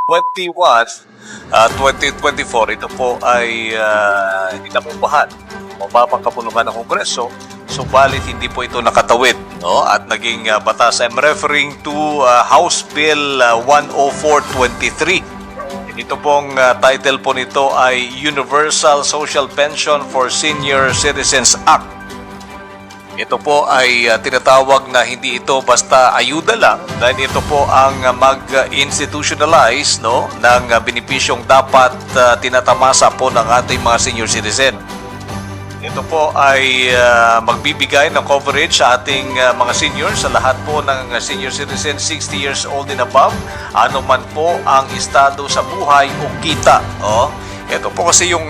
21, 2024, ito po ay inabubahan. Mababang kapulungan ng Kongreso, subalit hindi po ito nakatawid, no? At naging batas. I'm referring to House Bill 10423. Ito pong title po nito ay Universal Social Pension for Senior Citizens Act. Ito po ay tinatawag na hindi ito basta ayuda lang, dahil ito po ang mag-institutionalize, no, ng benepisyong dapat tinatamasa po ng ating mga senior citizen. Ito po ay magbibigay ng coverage sa ating mga seniors, sa lahat po ng senior citizen 60 years old and above, ano man po ang estado sa buhay o kita. Ito po kasi yung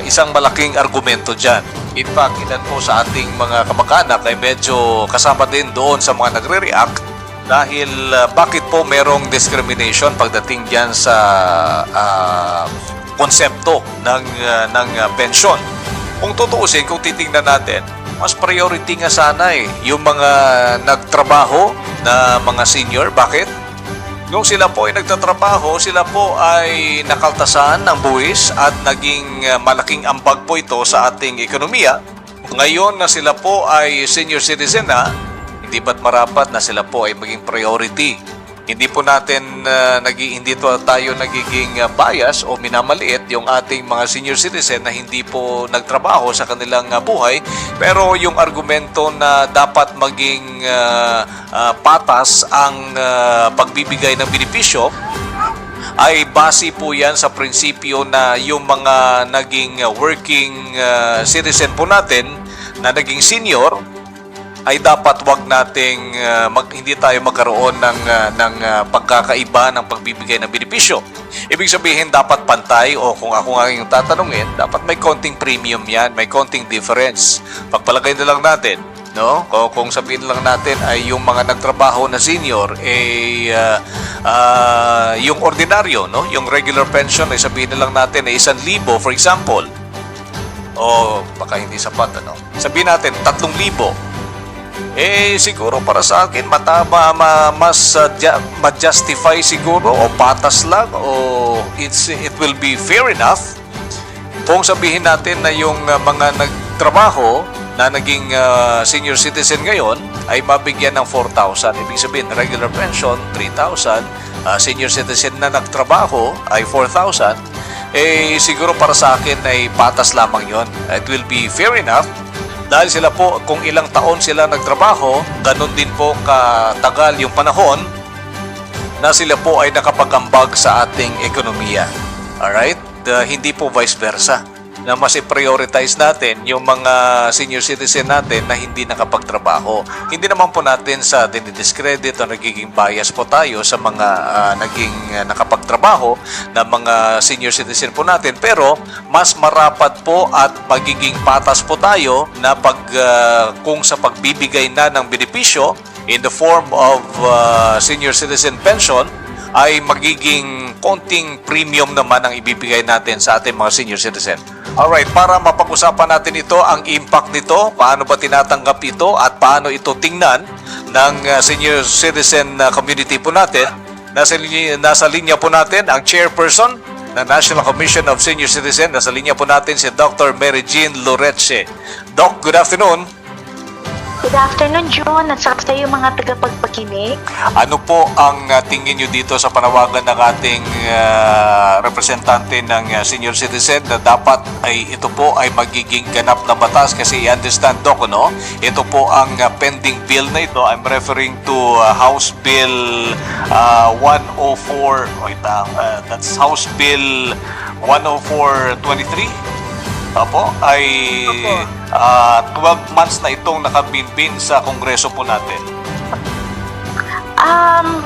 isang malaking argumento dyan. In fact, ilan po sa ating mga kamag-anak ay medyo kasama din doon sa mga nagre-react dahil bakit po merong discrimination pagdating dyan sa konsepto ng pensyon. Kung tutuusin, kung titingnan natin, mas priority nga sana yung mga nagtrabaho na mga senior. Bakit? Nung sila po ay nagtatrabaho, sila po ay nakaltasan ng buwis at naging malaking ambag po ito sa ating ekonomiya. Ngayon na sila po ay senior citizen na, hindi ba't marapat na sila po ay maging priority? Hindi po natin hindi tayo nagiging bias o minamaliit yung ating mga senior citizen na hindi po nagtrabaho sa kanilang buhay, pero yung argumento na dapat maging patas ang pagbibigay ng benepisyo ay base po yan sa prinsipyo na yung mga naging working citizen po natin na naging senior ay dapat wag nating hindi tayo magkaroon ng pagkakaiba ng pagbibigay ng benepisyo. Ibig sabihin dapat pantay, o kung ako nga yung tatanungin, dapat may konting premium yan, may konting difference. Pagpalagay na lang natin, no? Kung sabihin lang natin ay yung mga nagtrabaho na senior yung ordinaryo, no? Yung regular pension ay sabihin na lang natin ay 1,000 for example. O baka hindi sapat, ano? Sabihin natin 3,000. Siguro para sa akin mas ma-justify siguro o patas lang o it will be fair enough kung sabihin natin na yung mga nagtrabaho na naging senior citizen ngayon ay mabigyan ng 4,000. Ibig sabihin regular pension 3,000, senior citizen na nagtrabaho ay 4,000. Siguro para sa akin ay patas lamang yon. It will be fair enough dahil sila po, kung ilang taon sila nagtrabaho, ganun din po katagal yung panahon na sila po ay nakapagambag sa ating ekonomiya. Alright? Hindi po vice versa, na mas i-prioritize natin yung mga senior citizen natin na hindi nakapagtrabaho. Hindi naman po natin sa dinidiscredit o nagiging bias po tayo sa mga naging nakapagtrabaho na mga senior citizen po natin, pero mas marapat po at magiging patas po tayo na kung sa pagbibigay na ng benepisyo in the form of senior citizen pension ay magiging konting premium naman ang ibibigay natin sa ating mga senior citizen. Alright, para mapag-usapan natin ito, ang impact nito, paano ba tinatanggap ito at paano ito tingnan ng senior citizen community po natin, nasa linya po natin ang chairperson ng National Commission of Senior Citizen. Nasa linya po natin si Dr. Mary Jean Loretche. Doc, good afternoon. Good afternoon, John, at saka sa iyo mga tagapagpakinig. Ano po ang tingin nyo dito sa panawagan ng ating representante ng senior citizen na dapat ay ito po ay magiging ganap na batas? Kasi i-understand, Doc, no? Ito po ang pending bill na ito. I'm referring to House Bill 104. That's House Bill 10423. Opo, ay 12 months na itong nakabinbin sa Kongreso po natin.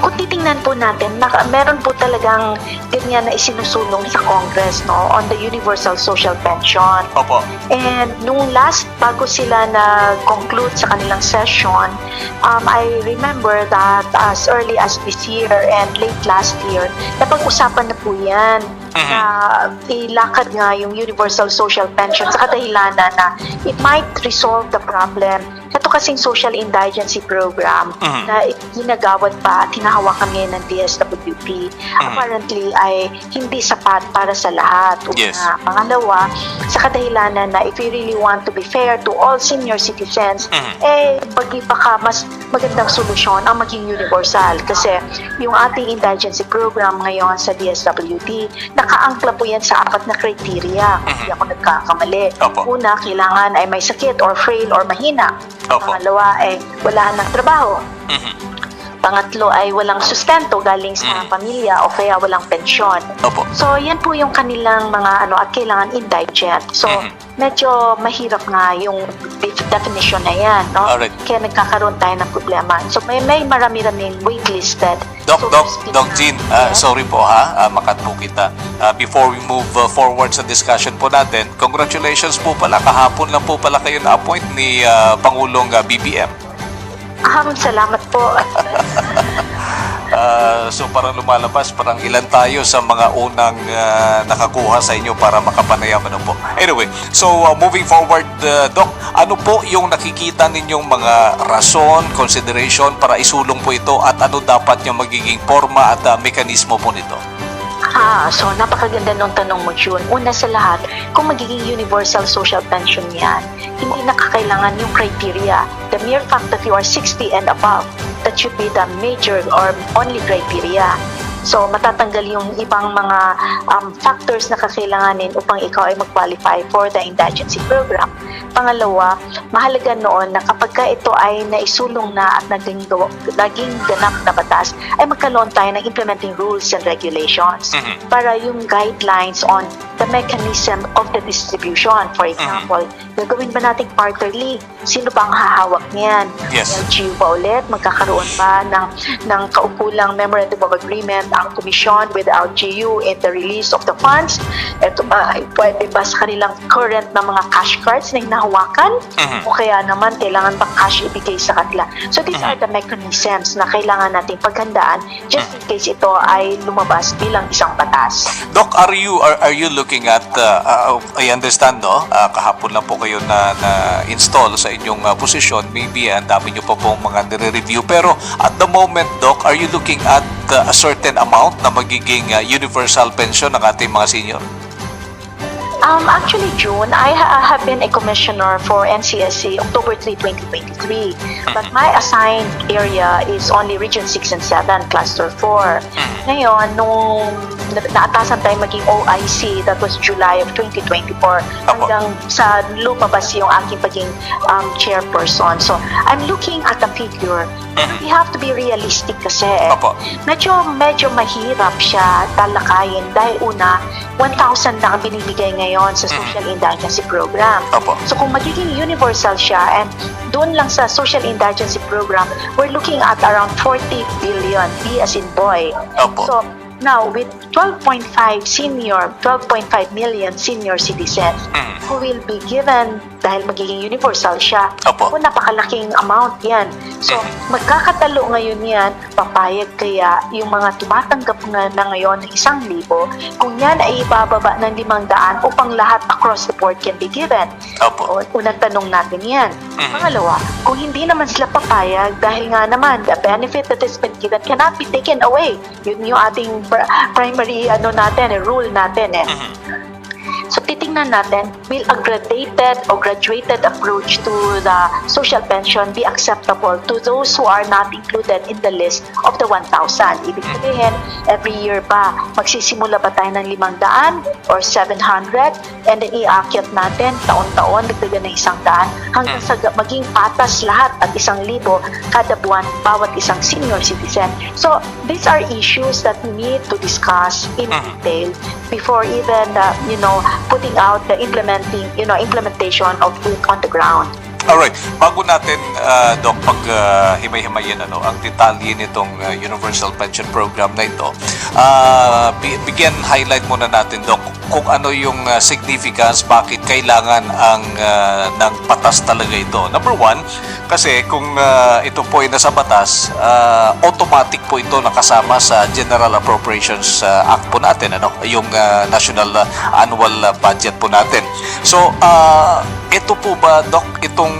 Kung titingnan po natin, meron po talagang ganyan na isinusulong sa Congress, no, on the Universal Social Pension. Opo. And nung last, bago sila na-conclude sa kanilang session, I remember that as early as this year and late last year, napag-usapan na po yan na ilakad nga yung Universal Social Pension sa kadahilanan na it might resolve the problem. Ito ganito kasing social indigency program na ginagawad pa at hinahawakan ngayon ng DSWP, apparently ay hindi sapat para sa lahat. Una. Yes. Pangalawa, sa kadahilanan na if we really want to be fair to all senior citizens, baka mas magandang solusyon ang maging universal. Kasi yung ating indigency program ngayon sa DSWD, nakaangkla po yan sa 4 na criteria. Kung hindi ako nagkakamali. Opo. Una, kailangan ay may sakit or frail or mahina. Opo. Pangalawa ay wala ng trabaho. Pangatlo ay walang sustento galing sa pamilya o kaya walang pensyon. Opo. So, yan po yung kanilang mga at kailangan indigent. So, medyo mahirap nga yung definition na yan, no? Alright. Kaya nagkakaroon tayo ng problema. So, may marami-raming waitlisted. Doc Jean, Yes. sorry po ha, makat po kita. Before we move forward sa discussion po natin, congratulations po pala, kahapon lang po pala kayo na-appoint ni Pangulong BBM. Salamat po. So parang lumalabas, parang ilan tayo sa mga unang nakakuha sa inyo para makapanayam ano po. Anyway, so moving forward, Doc, ano po yung nakikita ninyong mga rason, consideration para isulong po ito at ano dapat yung magiging forma at mekanismo po nito? So napakaganda nung tanong mo, June. Una sa lahat, kung magiging universal social pension yan, hindi nakakailangan yung criteria. The mere fact that you are 60 and above, that should be the major or only criteria. So matatanggal yung ibang mga factors na kakailanganin upang ikaw ay mag-qualify for the indigency program. Pangalawa, mahalaga noon na kapag ka ito ay naisulong na at naging ganap na batas, ay magkaroon tayo ng implementing rules and regulations para yung guidelines on the mechanism of the distribution. For example, gagawin ba natin quarterly? Sino ba ang hahawak niyan? Yes. LGU ba ulit? Magkakaroon ba ng kaukulang memorandum of agreement ang komisyon with the LGU in the release of the funds? Ito ba, pwede ba sa kanilang current na mga cash cards na hinahawakan? O kaya naman, kailangan ba cash ibigay sa kanila? So these are the mechanisms na kailangan natin paghandaan just in case ito ay lumabas bilang isang batas. Doc, are you looking at I understand no, kahapon lang po kayo na install sa inyong posisyon, maybe ang dami nyo pa pong mga nire-review, pero at the moment, Doc, are you looking at a certain amount na magiging universal pension ng ating mga senior? Actually, June, I have been a commissioner for NCSC October 3, 2023. But my assigned area is only Region 6 and 7, Cluster 4. Ngayon, nung naatasan tayo maging OIC, that was July of 2024, hanggang sa lumabas yung aking paging chairperson. So, I'm looking at the figure. We have to be realistic kasi. Medyo mahirap siya talakayin dahil una, 1,000 na ang binibigay ngayon sa social indigency program. So kung magiging universal siya and doon lang sa social indigency program, we're looking at around 40 billion, B as in boy. So now with 12.5 million senior citizens who will be given dahil magiging universal siya. Kung napakalaking amount yan. So, magkakatalo ngayon yan, papayag kaya yung mga tumatanggap na ngayon ng 1,000, kung yan ay ibababa ng 500 upang lahat across the board can be given. Unang tanong natin yan. Pangalawa, kung hindi naman sila papayag dahil nga naman, the benefit that has been given cannot be taken away. Yun yung ating primary rule natin eh. So titingnan natin, will a gradated or graduated approach to the social pension be acceptable to those who are not included in the list of the 1,000? Ibig sabihin, every year ba, magsisimula ba tayo ng 500 or 700 and then iakyat natin taon-taon, dagdagan ng 100 hanggang sa maging patas lahat at 1,000 kada buwan bawat isang senior citizen. So these are issues that we need to discuss in detail before even putting out the implementation of it on the ground. Alright, bago natin, Doc, himay-himayin ang detalye nitong Universal Pension Program na ito, bigyan highlight muna natin, Doc, kung ano yung significance, bakit kailangan ng batas talaga ito. Number one, kasi kung ito po ay nasa batas, automatic po ito nakasama sa General Appropriations Act po natin, yung National Annual Budget po natin. So, ito po ba, Doc, itong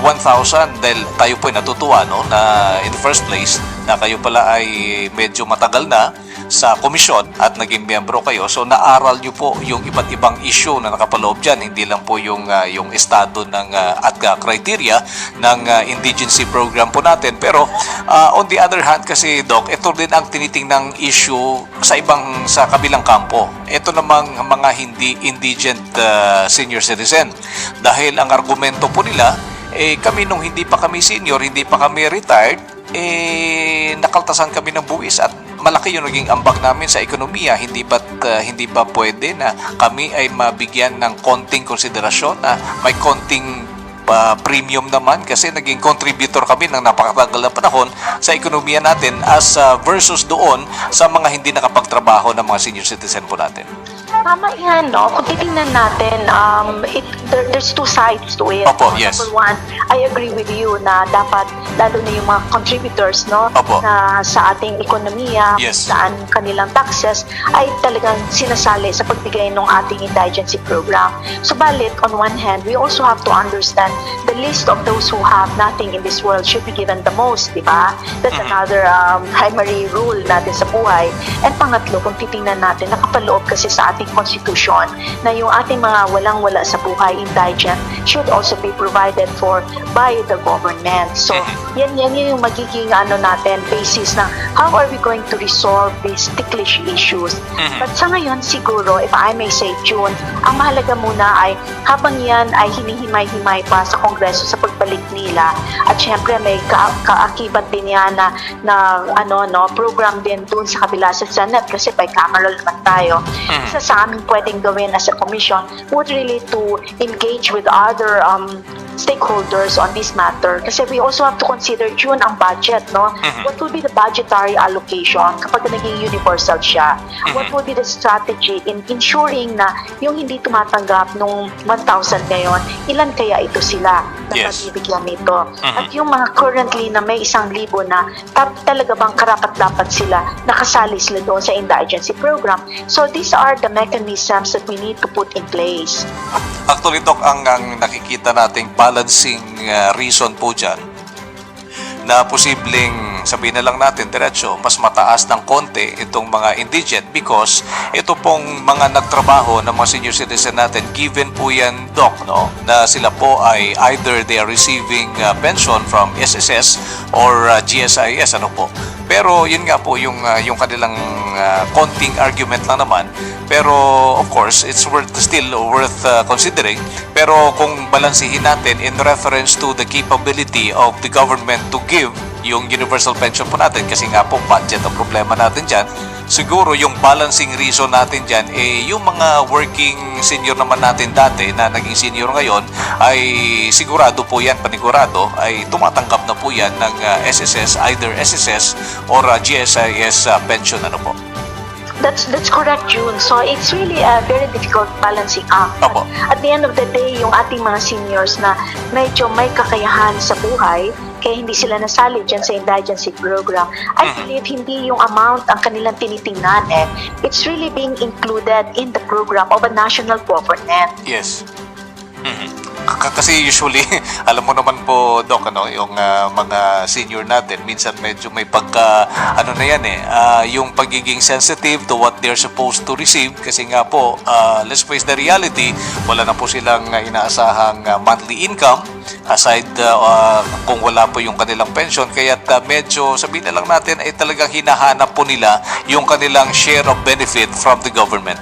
1,000 dahil tayo po ay natutuwa, no, na in the first place na kayo pala ay medyo matagal na sa komisyon at naging miyembro kayo. So naaral nyo po yung iba't ibang issue na nakapaloob dyan. Hindi lang po yung estado ng at criteria ng indigency program po natin. Pero on the other hand kasi, Doc, ito din ang tinitingnang issue sa kabilang kampo. Ito namang mga hindi indigent senior citizen. Dahil ang argumento po nila, kami nung hindi pa kami senior, hindi pa kami retired, nakaltasan kami ng buwis at malaki yung naging ambag namin sa ekonomiya. Hindi ba pwede na kami ay mabigyan ng konting konsiderasyon na may konting premium naman kasi naging contributor kami ng napakatagal na panahon sa ekonomiya natin as versus doon sa mga hindi nakapagtrabaho ng mga senior citizen po natin. Tama yan, no? Kung titingnan natin, there's two sides to it. Opo, yes. Number one, I agree with you na dapat, lalo na yung mga contributors, no? Opo. Na sa ating ekonomiya, Yes. saan kanilang taxes, ay talagang sinasali sa pagbigay ng ating indigency program. Subalit, on one hand, we also have to understand the list of those who have nothing in this world should be given the most, di ba? That's another primary rule natin sa buhay. And pangatlo, kung titingnan natin, nakapaloob kasi sa ating constitution na yung ating mga walang-wala sa buhay, indigent, should also be provided for by the government. So, yan yung magiging natin, basis na how are we going to resolve these ticklish issues. But sa ngayon, siguro, if I may say, June, ang mahalaga muna ay habang yan ay hinihimay-himay pa sa Kongreso sa pagbalik nila at syempre may kaakibat din yan na program din dun sa kabila sa Senate kasi bicameral naman tayo. Isa sa aming pwedeng gawin as a commission would really to engage with other stakeholders on this matter kasi we also have to consider June ang budget, no? What will be the budgetary allocation kapag naging universal siya? What will be the strategy in ensuring na yung hindi tumatanggap nung 1,000 ngayon, ilan kaya ito sila na Yes. mabibigyan nito? At yung mga currently na may 1,000 na talaga bang karapat-dapat sila nakasali sila doon sa indigency program? So these are the mechanisms that we need to put in place. Actually, Doc, ang nakikita nating balancing reason po dyan na posibleng sabihin na lang natin diretso, mas mataas ng konti itong mga indigent because ito pong mga nagtrabaho ng mga senior citizen natin, given po yan, Doc, no, na sila po ay either they are receiving pension from SSS or GSIS, ano po. Pero yun nga po yung kanilang konting argument lang naman. Pero of course, it's still worth considering. Pero kung balansihin natin in reference to the capability of the government to give yung universal pension po natin, kasi nga po budget ang problema natin dyan, siguro yung balancing reason natin dyan, yung mga working senior naman natin dati na naging senior ngayon, ay sigurado po yan, panigurado, ay tumatanggap na po yan ng SSS, either SSS or GSIS pension, ano po. That's correct, June. So it's really a very difficult balancing act. Opo. At the end of the day, yung ating mga seniors na medyo may kakayahan sa buhay, kaya hindi sila nasali dyan sa indigency program, I believe hindi yung amount ang kanilang tinitingnan it's really being included in the program of a national government. Yes. Kasi usually, alam mo naman po, Doc, yung mga senior natin, minsan medyo may pagka, yung pagiging sensitive to what they're supposed to receive. Kasi nga po, let's face the reality, wala na po silang inaasahang monthly income, aside kung wala po yung kanilang pension. Kaya medyo, sabihin na lang natin, ay talagang hinahanap po nila yung kanilang share of benefit from the government.